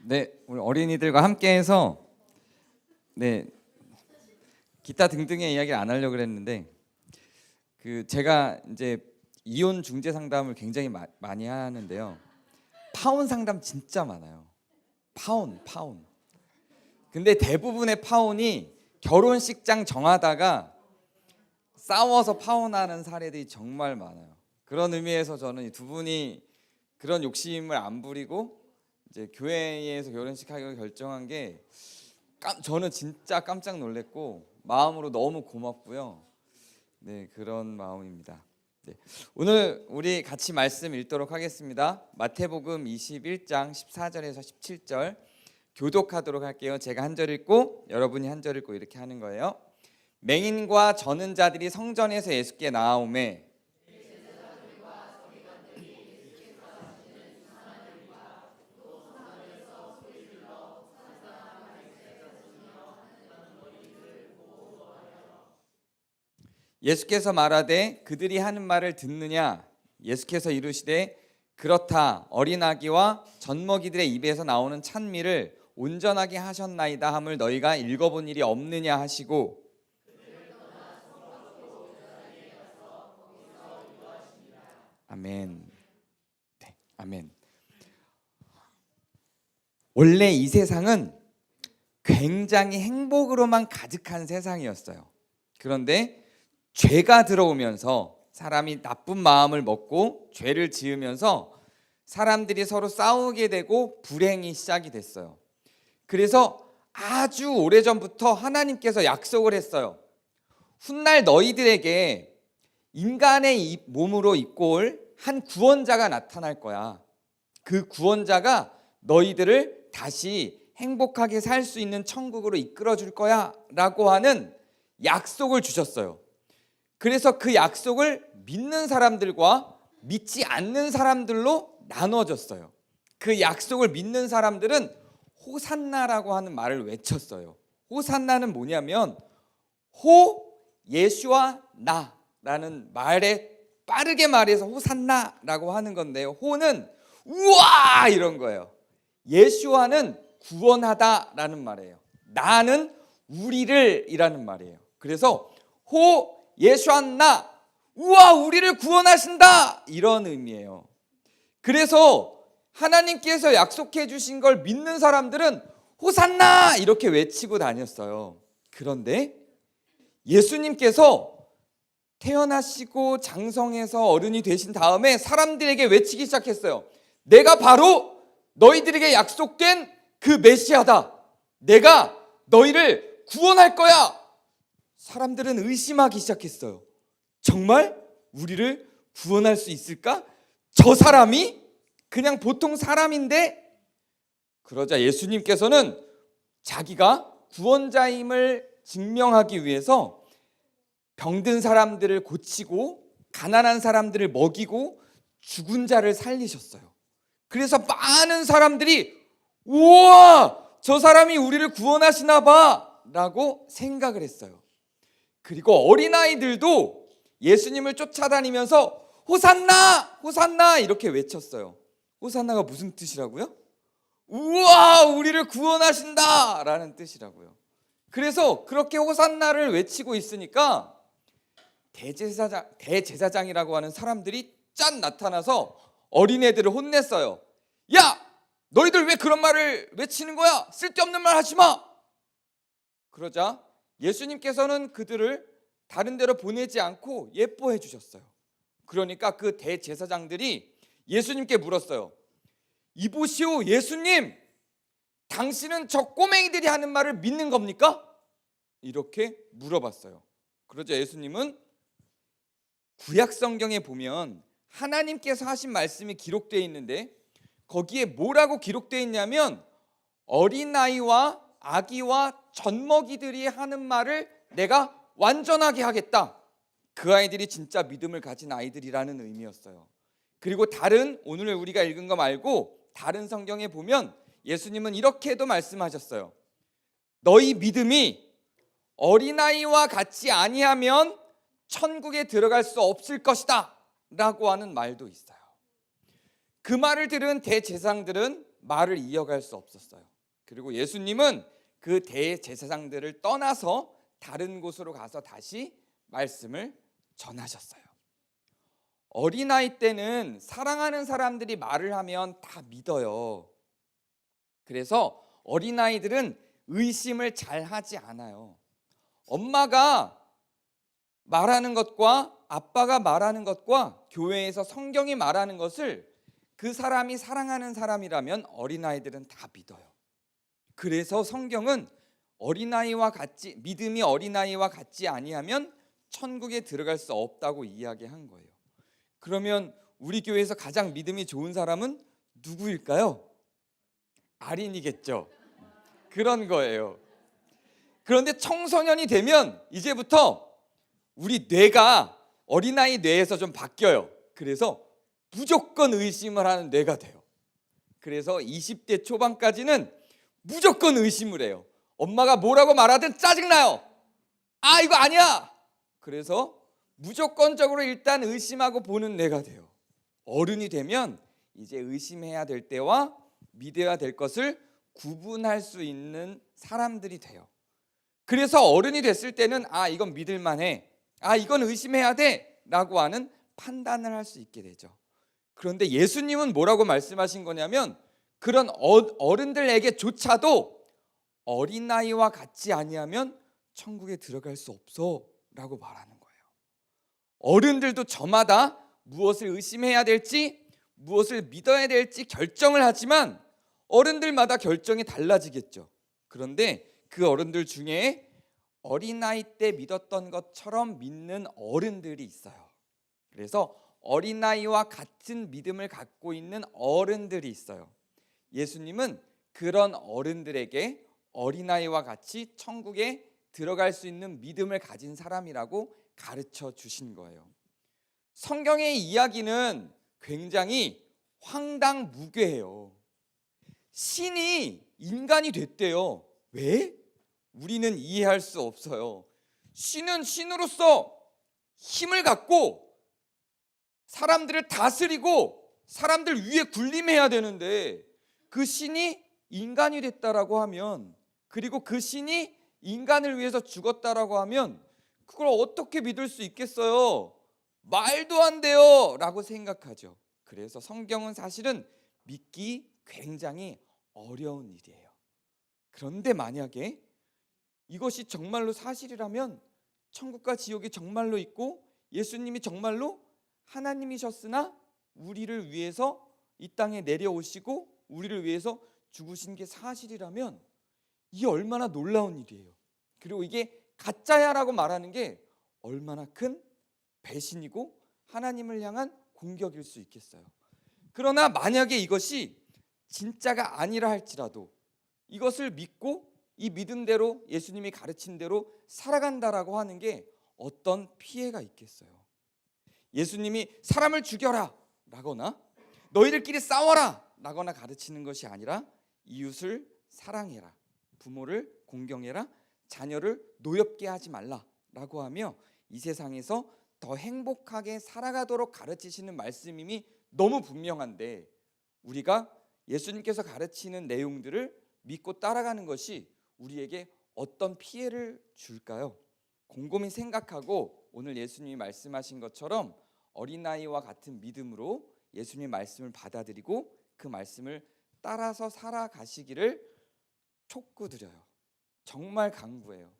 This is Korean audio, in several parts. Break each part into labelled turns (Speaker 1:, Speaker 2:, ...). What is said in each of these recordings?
Speaker 1: 네, 우리 어린이들과 함께해서 기타 등등의 이야기를 안 하려고 그랬는데 제가 이제 이혼 중재 상담을 굉장히 많이 하는데요. 파혼 상담 진짜 많아요. 파혼. 근데 대부분의 파혼이 결혼식장 정하다가 싸워서 파혼하는 사례들이 정말 많아요. 그런 의미에서 저는 이 두 분이 그런 욕심을 안 부리고 이제 교회에서 결혼식 하기로 결정한 게 저는 진짜 깜짝 놀랐고 마음으로 너무 고맙고요. 네, 그런 마음입니다. 네, 오늘 우리 같이 말씀 읽도록 하겠습니다. 마태복음 21장 14절에서 17절 교독하도록 할게요. 제가 한 절 읽고 여러분이 한 절 읽고 이렇게 하는 거예요. 맹인과 저는 자들이 성전에서 예수께 나아오매 예수께서 말하되 그들이 하는 말을 듣느냐? 예수께서 이르시되 그렇다. 어린 아기와 젖먹이들의 입에서 나오는 찬미를 온전하게 하셨나이다 함을 너희가 읽어본 일이 없느냐 하시고 아멘. 네, 아멘. 원래 이 세상은 굉장히 행복으로만 가득한 세상이었어요. 그런데 죄가 들어오면서 사람이 나쁜 마음을 먹고 죄를 지으면서 사람들이 서로 싸우게 되고 불행이 시작이 됐어요. 그래서 아주 오래전부터 하나님께서 약속을 했어요. 훗날 너희들에게 인간의 몸으로 입고 올 한 구원자가 나타날 거야. 그 구원자가 너희들을 다시 행복하게 살 수 있는 천국으로 이끌어 줄 거야 라고 하는 약속을 주셨어요. 그래서 그 약속을 믿는 사람들과 믿지 않는 사람들로 나눠졌어요. 그 약속을 믿는 사람들은 호산나라고 하는 말을 외쳤어요. 호산나는 뭐냐면 호 예수와 나라는 말에 빠르게 말해서 호산나라고 하는 건데요. 호는 우와 이런 거예요. 예수와는 구원하다라는 말이에요. 나는 우리를 이라는 말이에요. 그래서 호 예수한나 우와 우리를 구원하신다 이런 의미예요. 그래서 하나님께서 약속해 주신 걸 믿는 사람들은 호산나 이렇게 외치고 다녔어요. 그런데 예수님께서 태어나시고 장성해서 어른이 되신 다음에 사람들에게 외치기 시작했어요. 내가 바로 너희들에게 약속된 그 메시아다. 내가 너희를 구원할 거야. 사람들은 의심하기 시작했어요. 정말 우리를 구원할 수 있을까? 저 사람이 그냥 보통 사람인데? 그러자 예수님께서는 자기가 구원자임을 증명하기 위해서 병든 사람들을 고치고 가난한 사람들을 먹이고 죽은 자를 살리셨어요. 그래서 많은 사람들이 우와 저 사람이 우리를 구원하시나 봐 라고 생각을 했어요. 그리고 어린아이들도 예수님을 쫓아다니면서 호산나 호산나 이렇게 외쳤어요. 호산나가 무슨 뜻이라고요? 우와 우리를 구원하신다 라는 뜻이라고요. 그래서 그렇게 호산나를 외치고 있으니까 대제사장이라고 하는 사람들이 짠 나타나서 어린애들을 혼냈어요. 야 너희들 왜 그런 말을 외치는 거야? 쓸데없는 말 하지 마. 그러자 예수님께서는 그들을 다른 데로 보내지 않고 예뻐해 주셨어요. 그러니까 그 대제사장들이 예수님께 물었어요. 이보시오 예수님, 당신은 저 꼬맹이들이 하는 말을 믿는 겁니까? 이렇게 물어봤어요. 그러자 예수님은 구약 성경에 보면 하나님께서 하신 말씀이 기록되어 있는데 거기에 뭐라고 기록되어 있냐면 어린아이와 아기와 젖먹이들이 하는 말을 내가 완전하게 하겠다. 그 아이들이 진짜 믿음을 가진 아이들이라는 의미였어요. 그리고 다른 오늘 우리가 읽은 거 말고 다른 성경에 보면 예수님은 이렇게도 말씀하셨어요. 너희 믿음이 어린아이와 같이 아니하면 천국에 들어갈 수 없을 것이다 라고 하는 말도 있어요. 그 말을 들은 대제사장들은 말을 이어갈 수 없었어요. 그리고 예수님은 그 대제사장들을 떠나서 다른 곳으로 가서 다시 말씀을 전하셨어요. 어린아이 때는 사랑하는 사람들이 말을 하면 다 믿어요. 그래서 어린아이들은 의심을 잘 하지 않아요. 엄마가 말하는 것과 아빠가 말하는 것과 교회에서 성경이 말하는 것을 그 사람이 사랑하는 사람이라면 어린아이들은 다 믿어요. 그래서 성경은 어린아이와 같이, 믿음이 어린아이와 같지 아니하면 천국에 들어갈 수 없다고 이야기한 거예요. 그러면 우리 교회에서 가장 믿음이 좋은 사람은 누구일까요? 아린이겠죠. 그런 거예요. 그런데 청소년이 되면 이제부터 우리 뇌가 어린아이 뇌에서 좀 바뀌어요. 그래서 무조건 의심을 하는 뇌가 돼요. 그래서 20대 초반까지는 무조건 의심을 해요. 엄마가 뭐라고 말하든 짜증나요. 아, 이거 아니야. 그래서 무조건적으로 일단 의심하고 보는 뇌가 돼요. 어른이 되면 이제 의심해야 될 때와 믿어야 될 것을 구분할 수 있는 사람들이 돼요. 그래서 어른이 됐을 때는 아, 이건 믿을 만해. 아, 이건 의심해야 돼. 라고 하는 판단을 할 수 있게 되죠. 그런데 예수님은 뭐라고 말씀하신 거냐면 그런 어른들에게조차도 어린아이와 같지 아니하면 천국에 들어갈 수 없어 라고 말하는 거예요. 어른들도 저마다 무엇을 의심해야 될지 무엇을 믿어야 될지 결정을 하지만 어른들마다 결정이 달라지겠죠. 그런데 그 어른들 중에 어린아이 때 믿었던 것처럼 믿는 어른들이 있어요. 그래서 어린아이와 같은 믿음을 갖고 있는 어른들이 있어요. 예수님은 그런 어른들에게 어린아이와 같이 천국에 들어갈 수 있는 믿음을 가진 사람이라고 가르쳐 주신 거예요. 성경의 이야기는 굉장히 황당무계해요. 신이 인간이 됐대요. 왜? 우리는 이해할 수 없어요. 신은 신으로서 힘을 갖고 사람들을 다스리고 사람들 위에 군림해야 되는데 그 신이 인간이 됐다라고 하면, 그리고 그 신이 인간을 위해서 죽었다라고 하면 그걸 어떻게 믿을 수 있겠어요? 말도 안 돼요 라고 생각하죠. 그래서 성경은 사실은 믿기 굉장히 어려운 일이에요. 그런데 만약에 이것이 정말로 사실이라면 천국과 지옥이 정말로 있고 예수님이 정말로 하나님이셨으나 우리를 위해서 이 땅에 내려오시고 우리를 위해서 죽으신 게 사실이라면 이게 얼마나 놀라운 일이에요. 그리고 이게 가짜야라고 말하는 게 얼마나 큰 배신이고 하나님을 향한 공격일 수 있겠어요. 그러나 만약에 이것이 진짜가 아니라 할지라도 이것을 믿고 이 믿음대로 예수님이 가르친 대로 살아간다라고 하는 게 어떤 피해가 있겠어요. 예수님이 사람을 죽여라 라거나 너희들끼리 싸워라 라거나 가르치는 것이 아니라 이웃을 사랑해라, 부모를 공경해라, 자녀를 노엽게 하지 말라 라고 하며 이 세상에서 더 행복하게 살아가도록 가르치시는 말씀임이 너무 분명한데 우리가 예수님께서 가르치는 내용들을 믿고 따라가는 것이 우리에게 어떤 피해를 줄까요? 곰곰이 생각하고 오늘 예수님이 말씀하신 것처럼 어린아이와 같은 믿음으로 예수님의 말씀을 받아들이고 그 말씀을 따라서 살아가시기를 촉구드려요. 정말 강구해요.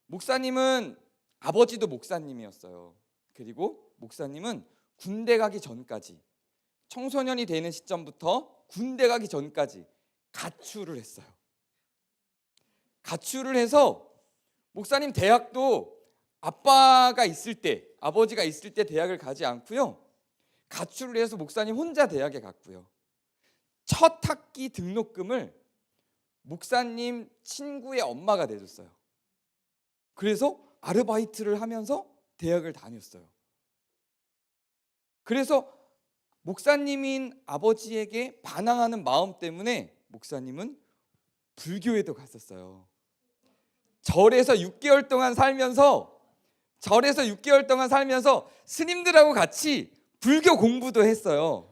Speaker 1: 목사님은 아버지도 목사님이었어요. 그리고 목사님은 군대 가기 전까지, 청소년이 되는 시점부터 군대 가기 전까지 가출을 했어요. 가출을 해서 목사님 대학도 아빠가 있을 때, 아버지가 있을 때 대학을 가지 않고요. 가출을 해서 목사님 혼자 대학에 갔고요. 첫 학기 등록금을 목사님 친구의 엄마가 내줬어요. 그래서 아르바이트를 하면서 대학을 다녔어요. 그래서 목사님인 아버지에게 반항하는 마음 때문에 목사님은 불교에도 갔었어요. 절에서 6개월 동안 살면서 스님들하고 같이 불교 공부도 했어요.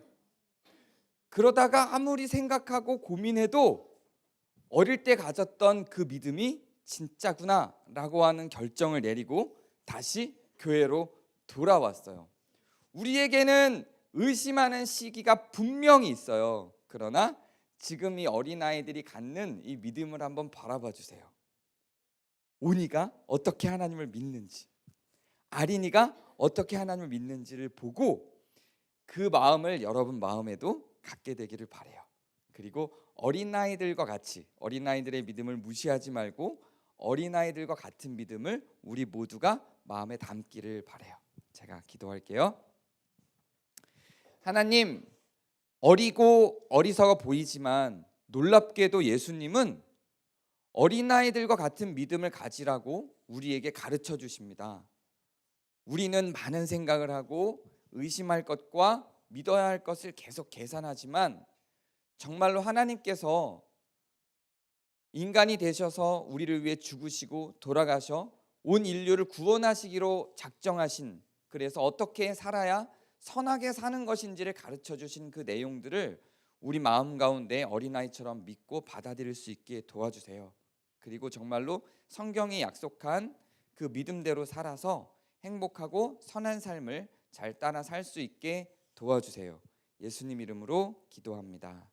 Speaker 1: 그러다가 아무리 생각하고 고민해도 어릴 때 가졌던 그 믿음이 진짜구나라고 하는 결정을 내리고 다시 교회로 돌아왔어요. 우리에게는 의심하는 시기가 분명히 있어요. 그러나 지금 이 어린아이들이 갖는 이 믿음을 한번 바라봐 주세요. 오니가 어떻게 하나님을 믿는지, 아린이가 어떻게 하나님을 믿는지를 보고 그 마음을 여러분 마음에도 갖게 되기를 바라요. 그리고 어린아이들과 같이 어린아이들의 믿음을 무시하지 말고 어린아이들과 같은 믿음을 우리 모두가 마음에 담기를 바라요. 제가 기도할게요. 하나님, 어리고 어리석어 보이지만 놀랍게도 예수님은 어린아이들과 같은 믿음을 가지라고 우리에게 가르쳐 주십니다. 우리는 많은 생각을 하고 의심할 것과 믿어야 할 것을 계속 계산하지만 정말로 하나님께서 인간이 되셔서 우리를 위해 죽으시고 돌아가셔 온 인류를 구원하시기로 작정하신, 그래서 어떻게 살아야 선하게 사는 것인지를 가르쳐 주신 그 내용들을 우리 마음 가운데 어린아이처럼 믿고 받아들일 수 있게 도와주세요. 그리고 정말로 성경이 약속한 그 믿음대로 살아서 행복하고 선한 삶을 잘 따라 살 수 있게 도와주세요. 예수님 이름으로 기도합니다.